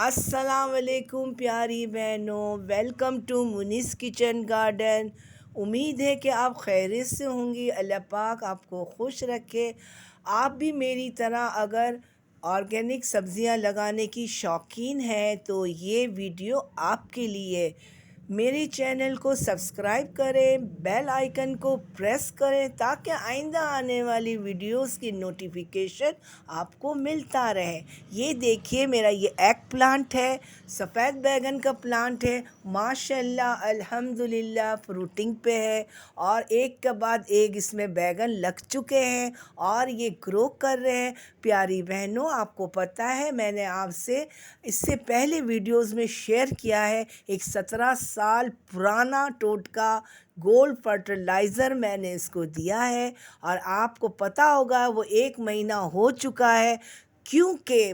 अस्सलाम वालेकुम प्यारी बहनों, वेलकम टू मुनीस किचन गार्डन। उम्मीद है कि आप खैरियत से होंगी। अल्लाह पाक आपको खुश रखे। आप भी मेरी तरह अगर ऑर्गेनिक सब्ज़ियां लगाने की शौकीन हैं तो ये वीडियो आपके लिए। मेरे चैनल को सब्सक्राइब करें, बेल आइकन को प्रेस करें ताकि आइंदा आने वाली वीडियोस की नोटिफिकेशन आपको मिलता रहे। ये देखिए, मेरा ये एग प्लांट है, सफ़ेद बैगन का प्लांट है। माशाल्लाह अल्हम्दुलिल्लाह फ्रूटिंग पे है और एक के बाद एक इसमें बैगन लग चुके हैं और ये ग्रो कर रहे हैं। प्यारी बहनों, आपको पता है मैंने आपसे इससे पहले वीडियोस में शेयर किया है, एक 17 साल पुराना टोटका गोल्ड फर्टिलाइज़र मैंने इसको दिया है और आपको पता होगा वो 1 महीना हो चुका है, क्योंकि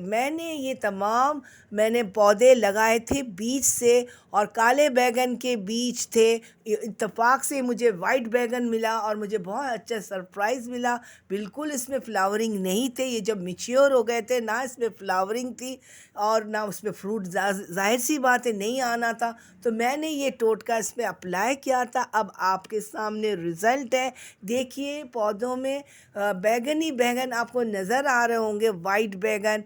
मैंने पौधे लगाए थे बीज से और काले बैगन के बीज थे। इत्तेफाक से मुझे वाइट बैगन मिला और मुझे बहुत अच्छा सरप्राइज़ मिला। बिल्कुल इसमें फ्लावरिंग नहीं थे, ये जब मैच्योर हो गए थे ना इसमें फ्लावरिंग थी और ना उसमें फ्रूट। ज़ाहिर सी बात है नहीं आना था, तो मैंने ये टोटका इस पर अप्लाई किया था। अब आपके सामने रिज़ल्ट है। देखिए पौधों में बैगन ही बैगन आपको नज़र आ रहे होंगे, वाइट बैगन।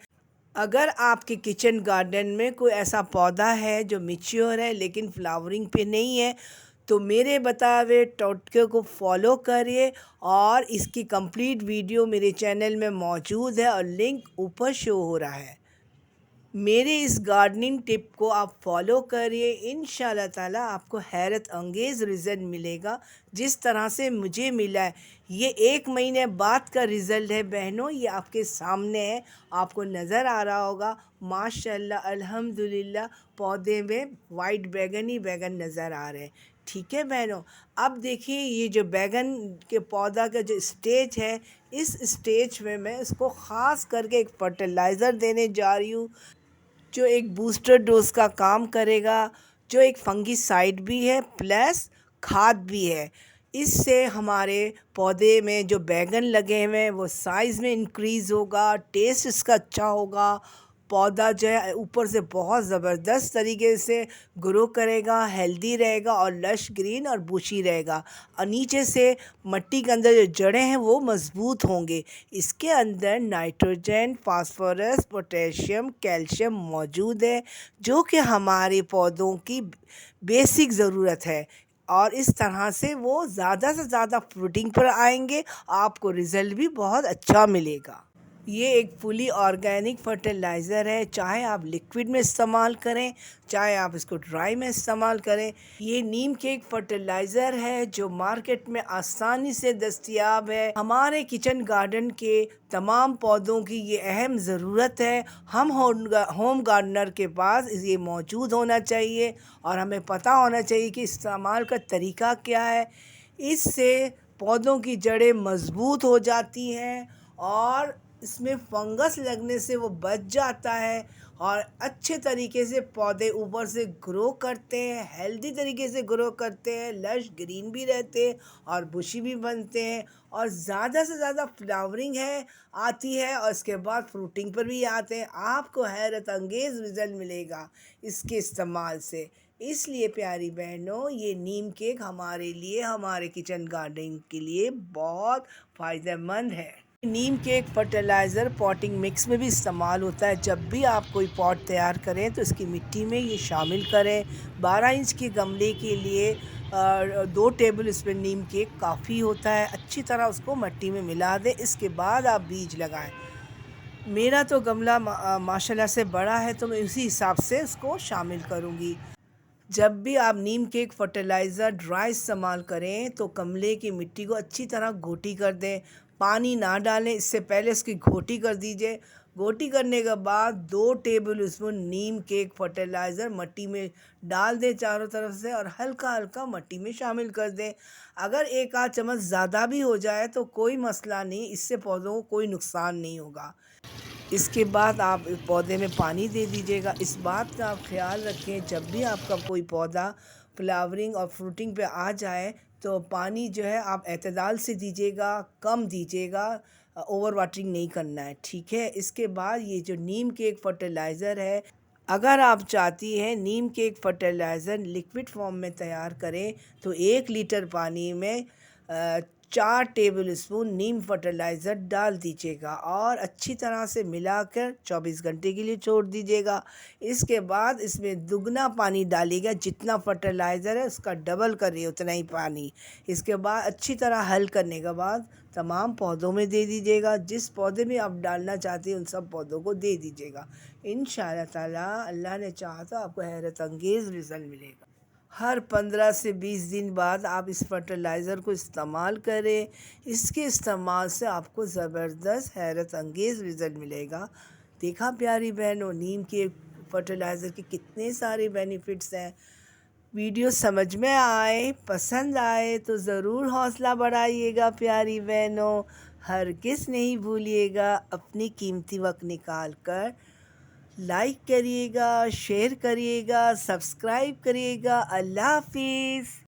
अगर आपके किचन गार्डन में कोई ऐसा पौधा है जो मैच्योर है लेकिन फ्लावरिंग पे नहीं है, तो मेरे बताए हुए टोटके को फॉलो करिए और इसकी कंप्लीट वीडियो मेरे चैनल में मौजूद है और लिंक ऊपर शो हो रहा है। मेरे इस गार्डनिंग टिप को आप फॉलो करिए, इंशाल्लाह ताला आपको हैरत अंगेज़ रिज़ल्ट मिलेगा जिस तरह से मुझे मिला है। ये 1 महीने बाद का रिज़ल्ट है बहनों, ये आपके सामने है, आपको नज़र आ रहा होगा। माशाल्लाह अल्हम्दुलिल्लाह पौधे में वाइट बैगन ही बैगन नज़र आ रहे हैं। ठीक है बहनों, अब देखिए ये जो बैगन के पौधा का जो स्टेज है, इस स्टेज में मैं इसको ख़ास करके एक फर्टिलाइज़र देने जा रही हूँ जो एक बूस्टर डोज का काम करेगा, जो एक फंगिसाइड भी है प्लस खाद भी है। इससे हमारे पौधे में जो बैगन लगे हुए हैं वो साइज़ में इंक्रीज़ होगा, टेस्ट इसका अच्छा होगा। पौधा जो है ऊपर से बहुत ज़बरदस्त तरीके से ग्रो करेगा, हेल्दी रहेगा और लश ग्रीन और बुशी रहेगा और नीचे से मट्टी के अंदर जो जड़ें हैं वो मज़बूत होंगे। इसके अंदर नाइट्रोजन, फास्फोरस, पोटेशियम, कैल्शियम मौजूद है जो कि हमारे पौधों की बेसिक ज़रूरत है और इस तरह से वो ज़्यादा से ज़्यादा फ्रूटिंग पर आएंगे। आपको रिज़ल्ट भी बहुत अच्छा मिलेगा। ये एक फुली ऑर्गेनिक फर्टिलाइज़र है, चाहे आप लिक्विड में इस्तेमाल करें, चाहे आप इसको ड्राई में इस्तेमाल करें। ये नीम के एक फर्टिलाइज़र है जो मार्केट में आसानी से दस्तयाब है। हमारे किचन गार्डन के तमाम पौधों की ये अहम ज़रूरत है। हम होम गार्डनर के पास ये मौजूद होना चाहिए और हमें पता होना चाहिए कि इस्तेमाल का तरीका क्या है। इससे पौधों की जड़ें मज़बूत हो जाती हैं और इसमें फंगस लगने से वो बच जाता है और अच्छे तरीके से पौधे ऊपर से ग्रो करते हैं, हेल्दी तरीके से ग्रो करते हैं, लश ग्रीन भी रहते हैं और बुशी भी बनते हैं और ज़्यादा से ज़्यादा फ्लावरिंग है आती है और इसके बाद फ्रूटिंग पर भी आते हैं। आपको हैरत अंगेज़ रिज़ल्ट मिलेगा इसके इस्तेमाल से। इसलिए प्यारी बहनों, ये नीम केक हमारे लिए, हमारे किचन गार्डनिंग के लिए बहुत फ़ायदेमंद है। नीम के एक फर्टिलाइज़र पॉटिंग मिक्स में भी इस्तेमाल होता है। जब भी आप कोई पॉट तैयार करें तो इसकी मिट्टी में ये शामिल करें। 12 इंच के गमले के लिए 2 टेबल स्पून नीम केक काफ़ी होता है। अच्छी तरह उसको मिट्टी में मिला दें, इसके बाद आप बीज लगाएं। मेरा तो गमला माशाल्लाह से बड़ा है तो मैं उसी हिसाब से उसको शामिल करूँगी। जब भी आप नीम केक फर्टिलाइज़र ड्राई इस्तेमाल करें तो गमले की मिट्टी को अच्छी तरह घोटी कर दें। पानी ना डालें, इससे पहले इसकी घोटी कर दीजिए। घोटी करने के बाद 2 टेबल स्पून नीम केक फर्टिलाइज़र मिट्टी में डाल दें चारों तरफ से और हल्का हल्का मिट्टी में शामिल कर दें। अगर 1 आध चम्मच ज़्यादा भी हो जाए तो कोई मसला नहीं, इससे पौधों को कोई नुकसान नहीं होगा। इसके बाद आप पौधे में पानी दे दीजिएगा। इस बात का आप ख्याल रखें, जब भी आपका कोई पौधा फ्लावरिंग और फ्रूटिंग पे आ जाए तो पानी जो है आप एतदाल से दीजिएगा, कम दीजिएगा, ओवर वाटरिंग नहीं करना है, ठीक है। इसके बाद ये जो नीम के एक फर्टिलाइज़र है अगर आप चाहती हैं नीम के एक फर्टिलाइज़र लिक्विड फॉर्म में तैयार करें तो 1 लीटर पानी में 4 टेबल स्पून नीम फर्टिलाइज़र डाल दीजिएगा और अच्छी तरह से मिलाकर 24 घंटे के लिए छोड़ दीजिएगा। इसके बाद इसमें दुगना पानी डालिएगा, जितना फर्टिलाइज़र है उसका डबल करिए उतना ही पानी। इसके बाद अच्छी तरह हल करने के बाद तमाम पौधों में दे दीजिएगा। जिस पौधे में आप डालना चाहते हैं उन सब पौधों को दे दीजिएगा। इंशाअल्लाह ताला अल्लाह ने चाहा तो आपको हैरत अंगेज़ रिज़ल्ट मिलेगा। हर 15 से 20 दिन बाद आप इस फर्टिलाइज़र को इस्तेमाल करें। इसके इस्तेमाल से आपको ज़बरदस्त हैरत अंगेज़ रिज़ल्ट मिलेगा। देखा प्यारी बहनों, नीम के फर्टिलाइज़र के कितने सारे बेनिफिट्स हैं। वीडियो समझ में आए, पसंद आए तो ज़रूर हौसला बढ़ाइएगा प्यारी बहनों। हरगिज़ नहीं भूलिएगा अपनी कीमती वक्त निकाल कर लाइक करिएगा, शेयर करिएगा, सब्सक्राइब करिएगा। अल्लाह हाफिज़।